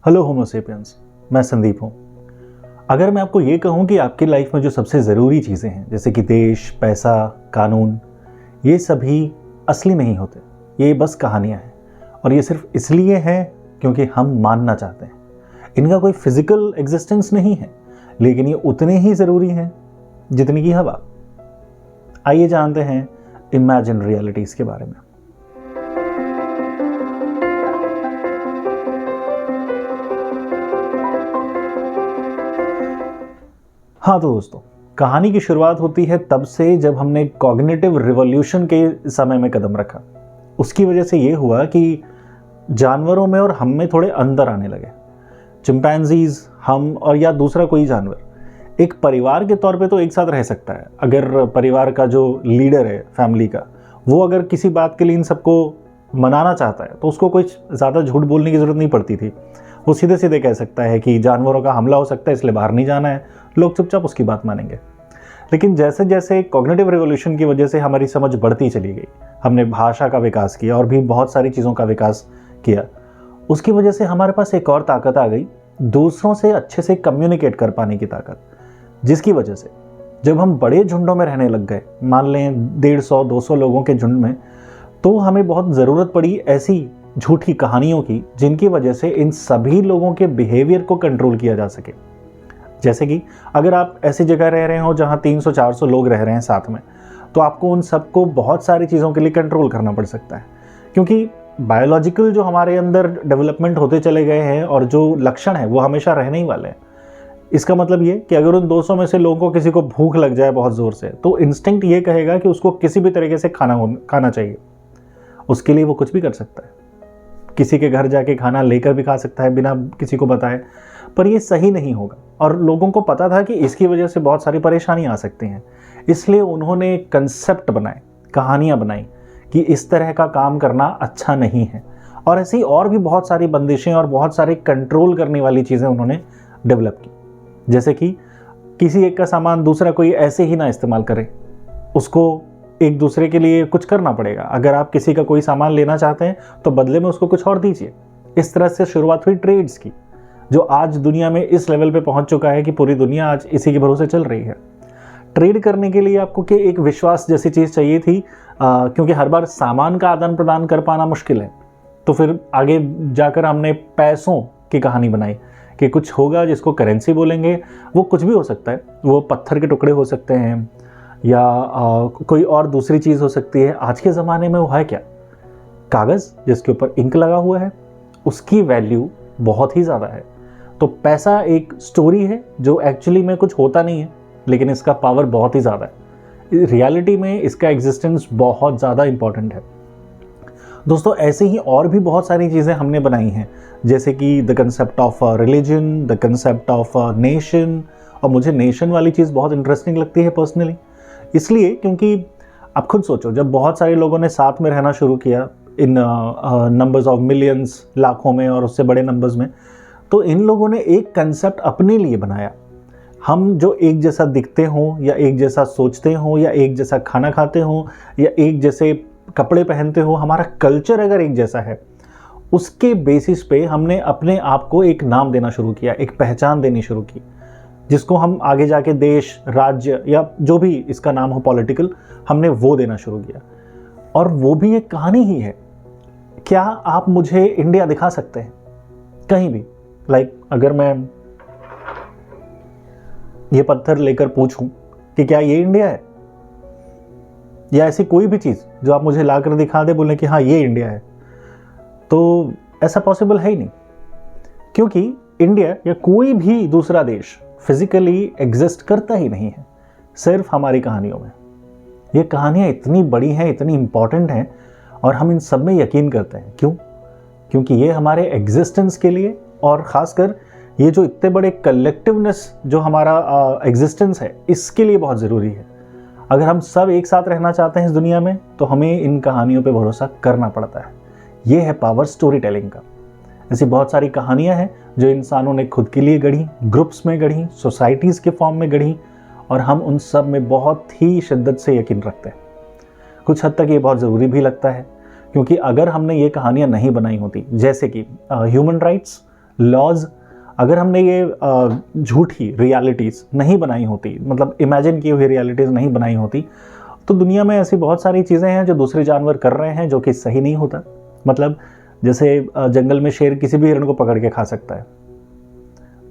Hello होमो sapiens, मैं संदीप हूँ। अगर मैं आपको ये कहूँ कि आपकी लाइफ में जो सबसे ज़रूरी चीज़ें हैं जैसे कि देश, पैसा, कानून, ये सभी असली नहीं होते। ये बस कहानियाँ हैं और ये सिर्फ इसलिए हैं क्योंकि हम मानना चाहते हैं। इनका कोई फिजिकल एग्जिस्टेंस नहीं है, लेकिन ये उतने ही ज़रूरी हैं जितनी की हवा। आइए जानते हैं इमेजिन रियलिटीज़ के बारे में। हाँ तो दोस्तों, कहानी की शुरुआत होती है तब से जब हमने कॉग्निटिव रिवॉल्यूशन के समय में कदम रखा। उसकी वजह से ये हुआ कि जानवरों में और हम में थोड़े अंदर आने लगे। चिंपैंजीज, हम और या दूसरा कोई जानवर एक परिवार के तौर पे तो एक साथ रह सकता है। अगर परिवार का जो लीडर है फैमिली का, वो अगर किसी बात के लिए इन सबको मनाना चाहता है तो उसको कुछ ज़्यादा झूठ बोलने की ज़रूरत नहीं पड़ती थी। वो सीधे सीधे कह सकता है कि जानवरों का हमला हो सकता है इसलिए बाहर नहीं जाना है, लोग चुपचाप उसकी बात मानेंगे। लेकिन जैसे जैसे कॉग्निटिव रिवॉल्यूशन की वजह से हमारी समझ बढ़ती चली गई, हमने भाषा का विकास किया और भी बहुत सारी चीज़ों का विकास किया। उसकी वजह से हमारे पास एक और ताकत आ गई, दूसरों से अच्छे से कम्युनिकेट कर पाने की ताकत। जिसकी वजह से जब हम बड़े झुंडों में रहने लग गए, मान लें 150-200 लोगों के झुंड में, तो हमें बहुत ज़रूरत पड़ी ऐसी झूठी कहानियों की जिनकी वजह से इन सभी लोगों के बिहेवियर को कंट्रोल किया जा सके। जैसे कि अगर आप ऐसी जगह रह रहे हो जहां 300-400 लोग रह रहे हैं साथ में, तो आपको उन सबको बहुत सारी चीज़ों के लिए कंट्रोल करना पड़ सकता है, क्योंकि बायोलॉजिकल जो हमारे अंदर डेवलपमेंट होते चले गए हैं और जो लक्षण है वो हमेशा रहने ही वाले हैं। इसका मतलब ये कि अगर उन 200 में से लोगों को किसी को भूख लग जाए बहुत ज़ोर से, तो इंस्टिंक्ट ये कहेगा कि उसको किसी भी तरीके से खाना चाहिए। उसके लिए वो कुछ भी कर सकता है, किसी के घर जाके खाना लेकर भी खा सकता है बिना किसी को बताए। पर ये सही नहीं होगा और लोगों को पता था कि इसकी वजह से बहुत सारी परेशानियां आ सकती हैं। इसलिए उन्होंने कंसेप्ट बनाए, कहानियां बनाई कि इस तरह का काम करना अच्छा नहीं है। और ऐसी और भी बहुत सारी बंदिशें और बहुत सारी कंट्रोल करने वाली चीज़ें उन्होंने डेवलप की। जैसे कि किसी एक का सामान दूसरा कोई ऐसे ही ना इस्तेमाल करे, उसको एक दूसरे के लिए कुछ करना पड़ेगा। अगर आप किसी का कोई सामान लेना चाहते हैं तो बदले में उसको कुछ और दीजिए। इस तरह से शुरुआत हुई ट्रेड्स की, जो आज दुनिया में इस लेवल पे पहुंच चुका है कि पूरी दुनिया आज इसी के भरोसे चल रही है। ट्रेड करने के लिए आपको कि एक विश्वास जैसी चीज़ चाहिए थी, क्योंकि हर बार सामान का आदान प्रदान कर पाना मुश्किल है। तो फिर आगे जाकर हमने पैसों की कहानी बनाई कि कुछ होगा जिसको करेंसी बोलेंगे। वो कुछ भी हो सकता है, वो पत्थर के टुकड़े हो सकते हैं या कोई और दूसरी चीज़ हो सकती है। आज के ज़माने में वो है क्या? कागज़ जिसके ऊपर इंक लगा हुआ है, उसकी वैल्यू बहुत ही ज़्यादा है। तो पैसा एक स्टोरी है जो एक्चुअली में कुछ होता नहीं है, लेकिन इसका पावर बहुत ही ज़्यादा है। रियलिटी में इसका एग्जिस्टेंस बहुत ज़्यादा इंपॉर्टेंट है। दोस्तों, ऐसे ही और भी बहुत सारी चीज़ें हमने बनाई हैं, जैसे कि the concept of religion, the concept of nation. और मुझे नेशन वाली चीज़ बहुत इंटरेस्टिंग लगती है पर्सनली, इसलिए क्योंकि आप खुद सोचो, जब बहुत सारे लोगों ने साथ में रहना शुरू किया इन नंबर्स ऑफ मिलियंस, लाखों में और उससे बड़े नंबर्स में, तो इन लोगों ने एक कंसेप्ट अपने लिए बनाया। हम जो एक जैसा दिखते हों या एक जैसा सोचते हों या एक जैसा खाना खाते हों या एक जैसे कपड़े पहनते हो, हमारा कल्चर अगर एक जैसा है, उसके बेसिस पे हमने अपने आप को एक नाम देना शुरू किया, एक पहचान देनी शुरू की, जिसको हम आगे जाके देश, राज्य या जो भी इसका नाम हो पॉलिटिकल, हमने वो देना शुरू किया। और वो भी एक कहानी ही है। क्या आप मुझे इंडिया दिखा सकते हैं कहीं भी? अगर मैं ये पत्थर लेकर पूछूं कि क्या ये इंडिया है, या ऐसी कोई भी चीज़ जो आप मुझे लाकर दिखा दे, बोलें कि हाँ ये इंडिया है, तो ऐसा पॉसिबल है ही नहीं। क्योंकि इंडिया या कोई भी दूसरा देश फिजिकली एग्जिस्ट करता ही नहीं है, सिर्फ हमारी कहानियों में। ये कहानियाँ इतनी बड़ी हैं, इतनी इंपॉर्टेंट हैं, और हम इन सब में यकीन करते हैं। क्यों? क्योंकि ये हमारे एग्जिस्टेंस के लिए, और ख़ासकर ये जो इतने बड़े कलेक्टिवनेस जो हमारा एग्जिस्टेंस है, इसके लिए बहुत ज़रूरी है। अगर हम सब एक साथ रहना चाहते हैं इस दुनिया में, तो हमें इन कहानियों पे भरोसा करना पड़ता है। ये है पावर स्टोरी टेलिंग का। ऐसी बहुत सारी कहानियाँ हैं जो इंसानों ने खुद के लिए गढ़ी, ग्रुप्स में गढ़ी, सोसाइटीज़ के फॉर्म में गढ़ी, और हम उन सब में बहुत ही शिद्दत से यकीन रखते हैं। कुछ हद तक ये बहुत ज़रूरी भी लगता है, क्योंकि अगर हमने ये कहानियाँ नहीं बनाई होती, जैसे कि ह्यूमन राइट्स, लॉज, अगर हमने ये झूठी रियलिटीज़ नहीं बनाई होती, मतलब इमेजिन की हुई रियलिटीज़ नहीं बनाई होती, तो दुनिया में ऐसी बहुत सारी चीज़ें हैं जो दूसरे जानवर कर रहे हैं जो कि सही नहीं होता। मतलब जैसे जंगल में शेर किसी भी हिरण को पकड़ के खा सकता है,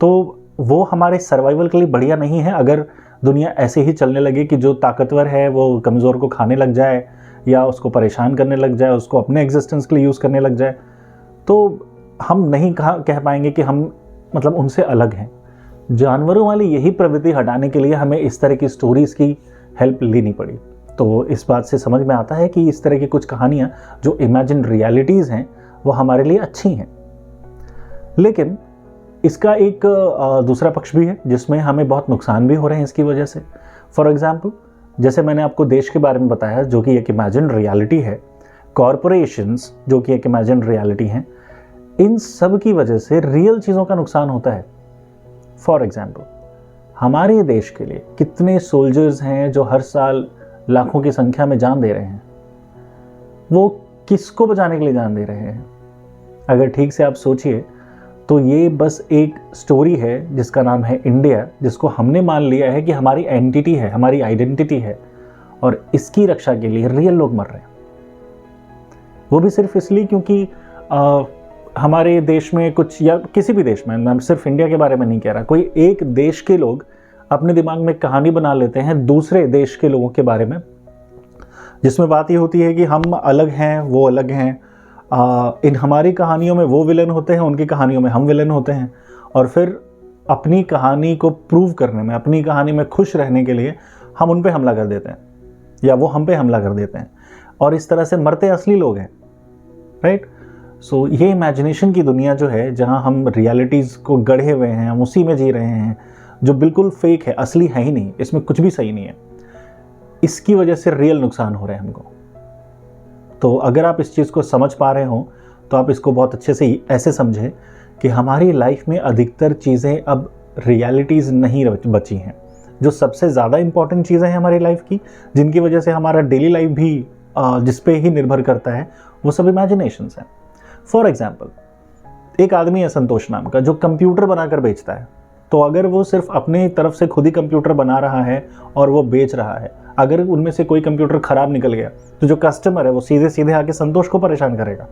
तो वो हमारे सर्वाइवल के लिए बढ़िया नहीं है। अगर दुनिया ऐसे ही चलने लगे कि जो ताकतवर है वो कमज़ोर को खाने लग जाए या उसको परेशान करने लग जाए, उसको अपने एग्जिस्टेंस के लिए यूज़ करने लग जाए, तो हम नहीं कह पाएंगे कि हम मतलब उनसे अलग हैं। जानवरों वाली यही प्रवृत्ति हटाने के लिए हमें इस तरह की स्टोरीज़ की हेल्प लेनी पड़ी। तो इस बात से समझ में आता है कि इस तरह की कुछ कहानियाँ जो इमेजिन रियलिटीज़ हैं वो हमारे लिए अच्छी हैं। लेकिन इसका एक दूसरा पक्ष भी है जिसमें हमें बहुत नुकसान भी हो रहे हैं इसकी वजह से। फॉर एग्जाम्पल, जैसे मैंने आपको देश के बारे में बताया जो कि एक इमेजिन रियलिटी है, कॉरपोरेशंस जो कि एक इमेजिन रियलिटी हैं, इन सब की वजह से रियल चीज़ों का नुकसान होता है। फॉर एग्जाम्पल, हमारे देश के लिए कितने सोल्जर्स हैं जो हर साल लाखों की संख्या में जान दे रहे हैं। वो किसको बचाने के लिए जान दे रहे हैं? अगर ठीक से आप सोचिए तो ये बस एक स्टोरी है जिसका नाम है इंडिया, जिसको हमने मान लिया है कि हमारी एंटिटी है, हमारी आइडेंटिटी है, और इसकी रक्षा के लिए रियल लोग मर रहे हैं। वो भी सिर्फ इसलिए क्योंकि हमारे देश में कुछ, या किसी भी देश में, मैं सिर्फ इंडिया के बारे में नहीं कह रहा, कोई एक देश के लोग अपने दिमाग में कहानी बना लेते हैं दूसरे देश के लोगों के बारे में, जिसमें बात ये होती है कि हम अलग हैं, वो अलग हैं। इन हमारी कहानियों में वो विलन होते हैं, उनकी कहानियों में हम विलन होते हैं, और फिर अपनी कहानी को प्रूव करने में, अपनी कहानी में खुश रहने के लिए हम उन पे हमला कर देते हैं या वो हम पे हमला कर देते हैं, और इस तरह से मरते असली लोग हैं, राइट। सो ये इमेजिनेशन की दुनिया जो है, जहाँ हम रियलिटीज़ को गढ़े हुए हैं, हम उसी में जी रहे हैं, जो बिल्कुल फेक है, असली है ही नहीं, इसमें कुछ भी सही नहीं है, इसकी वजह से रियल नुकसान हो रहे हैं हमको। तो अगर आप इस चीज़ को समझ पा रहे हो तो आप इसको बहुत अच्छे से ऐसे समझें कि हमारी लाइफ में अधिकतर चीज़ें अब रियलिटीज़ नहीं बची हैं। जो सबसे ज़्यादा इम्पॉर्टेंट चीज़ें हैं हमारी लाइफ की, जिनकी वजह से हमारा डेली लाइफ भी जिस पे ही निर्भर करता है, वो सब इमेजिनेशंस हैं। फॉर एग्जाम्पल, एक आदमी है संतोष नाम का जो कंप्यूटर बनाकर बेचता है। तो अगर वो सिर्फ अपनी तरफ से खुद ही कंप्यूटर बना रहा है और वो बेच रहा है, अगर उनमें से कोई कंप्यूटर ख़राब निकल गया तो जो कस्टमर है वो सीधे सीधे आके संतोष को परेशान करेगा।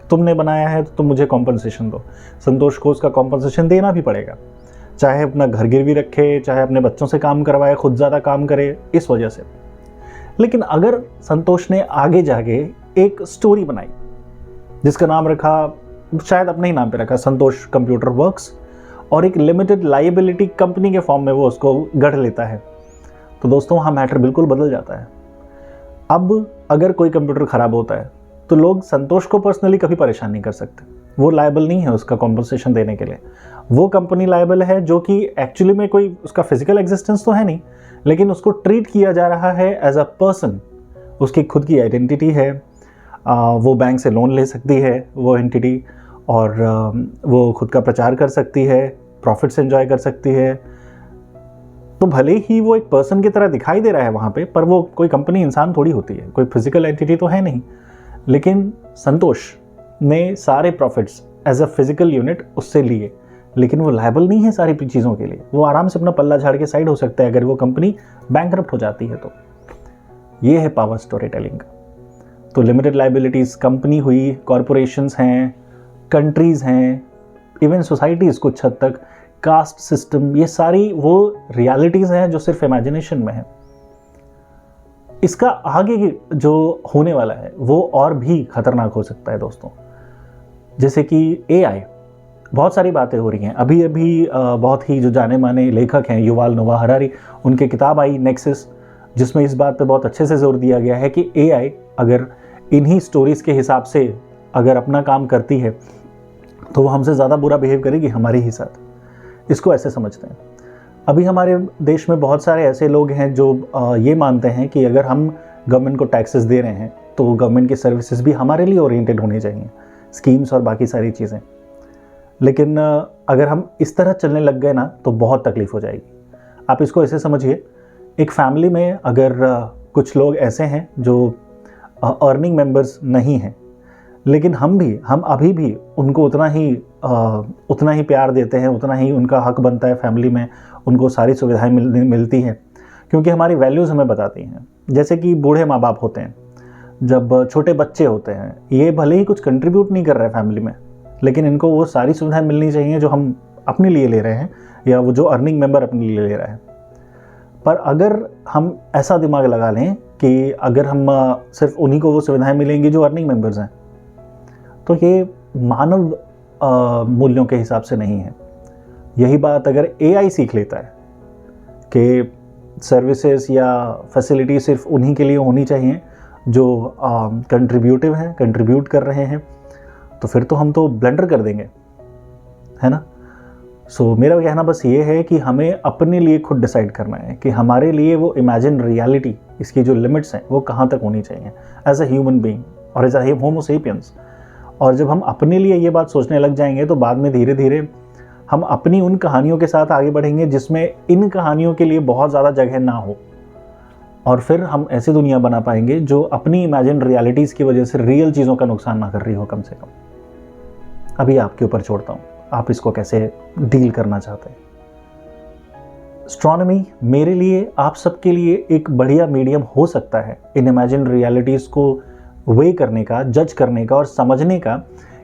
तुमने बनाया है तो तुम मुझे कॉम्पनसेशन दो। संतोष को उसका कॉम्पनसेशन देना भी पड़ेगा, चाहे अपना घर गिरवी रखे, चाहे अपने बच्चों से काम करवाए, खुद ज़्यादा काम करे, इस वजह से। लेकिन अगर संतोष ने आगे जाके एक स्टोरी बनाई जिसका नाम रखा, शायद अपने ही नाम पे रखा, संतोष कंप्यूटर वर्क्स, और एक लिमिटेड लाइबिलिटी कंपनी के फॉर्म में वो उसको गढ़ लेता है, तो दोस्तों वहाँ मैटर बिल्कुल बदल जाता है। अब अगर कोई कंप्यूटर ख़राब होता है तो लोग संतोष को पर्सनली कभी परेशान नहीं कर सकते, वो लायबल नहीं है उसका कॉम्पनसेशन देने के लिए। वो कंपनी लायबल है जो कि एक्चुअली में कोई उसका फिजिकल एग्जिस्टेंस तो है नहीं, लेकिन उसको ट्रीट किया जा रहा है एज अ पर्सन। उसकी खुद की आइडेंटिटी है, वो बैंक से लोन ले सकती है वो एंटिटी, और वो खुद का प्रचार कर सकती है, प्रॉफिट्स एंजॉय कर सकती है। तो भले ही वो एक पर्सन की तरह दिखाई दे रहा है वहाँ पे, पर वो कोई कंपनी इंसान थोड़ी होती है, कोई फिजिकल एंटिटी तो है नहीं। लेकिन संतोश ने सारे profits as a physical unit उससे लिए, लेकिन वो लायबल नहीं है सारी चीज़ों के लिए। वो आराम से अपना पल्ला झाड़ के साइड हो सकता है अगर वो कंपनी बैंकरप्ट हो जाती है। तो ये है पावर स्टोरी टेलिंग का। तो लिमिटेड लाइबिलिटीज़ कंपनी हुई, कॉरपोरेशंस हैं, कंट्रीज़ हैं, इवन सोसाइटीज़ कुछ हद तक, कास्ट सिस्टम, ये सारी वो रियलिटीज़ हैं जो सिर्फ इमेजिनेशन में है। इसका आगे जो होने वाला है वो और भी खतरनाक हो सकता है दोस्तों। जैसे कि AI, बहुत सारी बातें हो रही हैं। अभी बहुत ही जो जाने माने लेखक हैं, युवाल नोआ हरारी, उनकी किताब आई नेक्सस, जिसमें इस बात पे बहुत अच्छे से जोर दिया गया है कि AI अगर इन्हीं स्टोरीज़ के हिसाब से अगर अपना काम करती है तो वो हमसे ज़्यादा बुरा बिहेव करेगी हमारे ही साथ। इसको ऐसे समझते हैं। अभी हमारे देश में बहुत सारे ऐसे लोग हैं जो ये मानते हैं कि अगर हम गवर्नमेंट को टैक्सेस दे रहे हैं तो गवर्नमेंट की सर्विसेज भी हमारे लिए ओरिएंटेड होनी चाहिए, स्कीम्स और बाकी सारी चीज़ें। लेकिन अगर हम इस तरह चलने लग गए ना तो बहुत तकलीफ़ हो जाएगी। आप इसको ऐसे समझिए, एक फैमिली में अगर कुछ लोग ऐसे हैं जो अर्निंग मेंबर्स नहीं हैं, लेकिन हम अभी भी उनको उतना ही प्यार देते हैं, उतना ही उनका हक बनता है फैमिली में, उनको सारी सुविधाएं मिलती हैं, क्योंकि हमारी वैल्यूज़ हमें बताती हैं। जैसे कि बूढ़े माँ बाप होते हैं, जब छोटे बच्चे होते हैं, ये भले ही कुछ कंट्रीब्यूट नहीं कर रहे हैं फैमिली में, लेकिन इनको वो सारी सुविधाएं मिलनी चाहिए जो हम अपने लिए ले रहे हैं या वो जो अर्निंग मेंबर अपने लिए ले रहा है। पर अगर हम ऐसा दिमाग लगा लें कि अगर हम सिर्फ उन्हीं को वो सुविधाएं मिलेंगी जो अर्निंग मेंबर्स हैं, तो ये मानव मूल्यों के हिसाब से नहीं है। यही बात अगर AI सीख लेता है कि सर्विसेज या फैसिलिटी सिर्फ उन्हीं के लिए होनी चाहिए जो कंट्रीब्यूटिव हैं, कंट्रीब्यूट कर रहे हैं, तो फिर तो हम तो ब्लेंडर कर देंगे, है ना। सो मेरा कहना बस ये है कि हमें अपने लिए खुद डिसाइड करना है कि हमारे लिए वो इमेजिन रियलिटी, इसकी जो लिमिट्स हैं वो कहाँ तक होनी चाहिए एज अ ह्यूमन बीइंग और एज अ होमो सेपियंस। और जब हम अपने लिए ये बात सोचने लग जाएंगे तो बाद में धीरे धीरे हम अपनी उन कहानियों के साथ आगे बढ़ेंगे जिसमें इन कहानियों के लिए बहुत ज़्यादा जगह ना हो, और फिर हम ऐसी दुनिया बना पाएंगे जो अपनी इमेजिन रियलिटीज़ की वजह से रियल चीज़ों का नुकसान ना कर रही हो कम से कम। अभी आपके ऊपर छोड़ता हूँ, आप इसको कैसे डील करना चाहते हैं। एस्ट्रोनॉमी मेरे लिए, आप सबके लिए एक बढ़िया मीडियम हो सकता है इन इमेजिन रियलिटीज़ को वे करने का, जज करने का और समझने का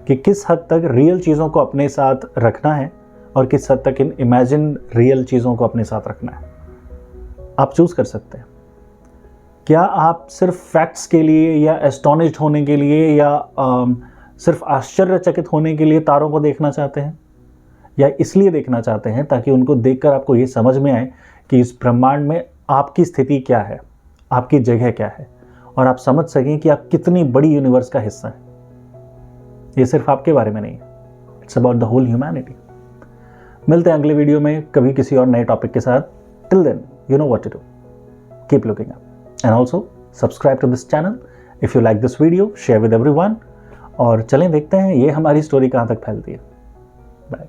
कि किस हद तक रियल चीज़ों को अपने साथ रखना है और किस हद तक इन इमेजिन रियल चीज़ों को अपने साथ रखना है। आप चूज़ कर सकते हैं। क्या आप सिर्फ फैक्ट्स के लिए या एस्टोनिश्ड होने के लिए या सिर्फ आश्चर्यचकित होने के लिए तारों को देखना चाहते हैं, या इसलिए देखना चाहते हैं ताकि उनको देखकर आपको ये समझ में आए कि इस ब्रह्मांड में आपकी स्थिति क्या है, आपकी जगह क्या है, और आप समझ सकें कि आप कितनी बड़ी यूनिवर्स का हिस्सा हैं। ये सिर्फ आपके बारे में नहीं है, it's about the whole humanity. मिलते हैं अगले वीडियो में कभी किसी और नए टॉपिक के साथ। Till then you know what to do, keep looking up and also subscribe to this channel if you like this video, share with everyone. और चलें देखते हैं ये हमारी स्टोरी कहाँ तक फैलती है। बाय।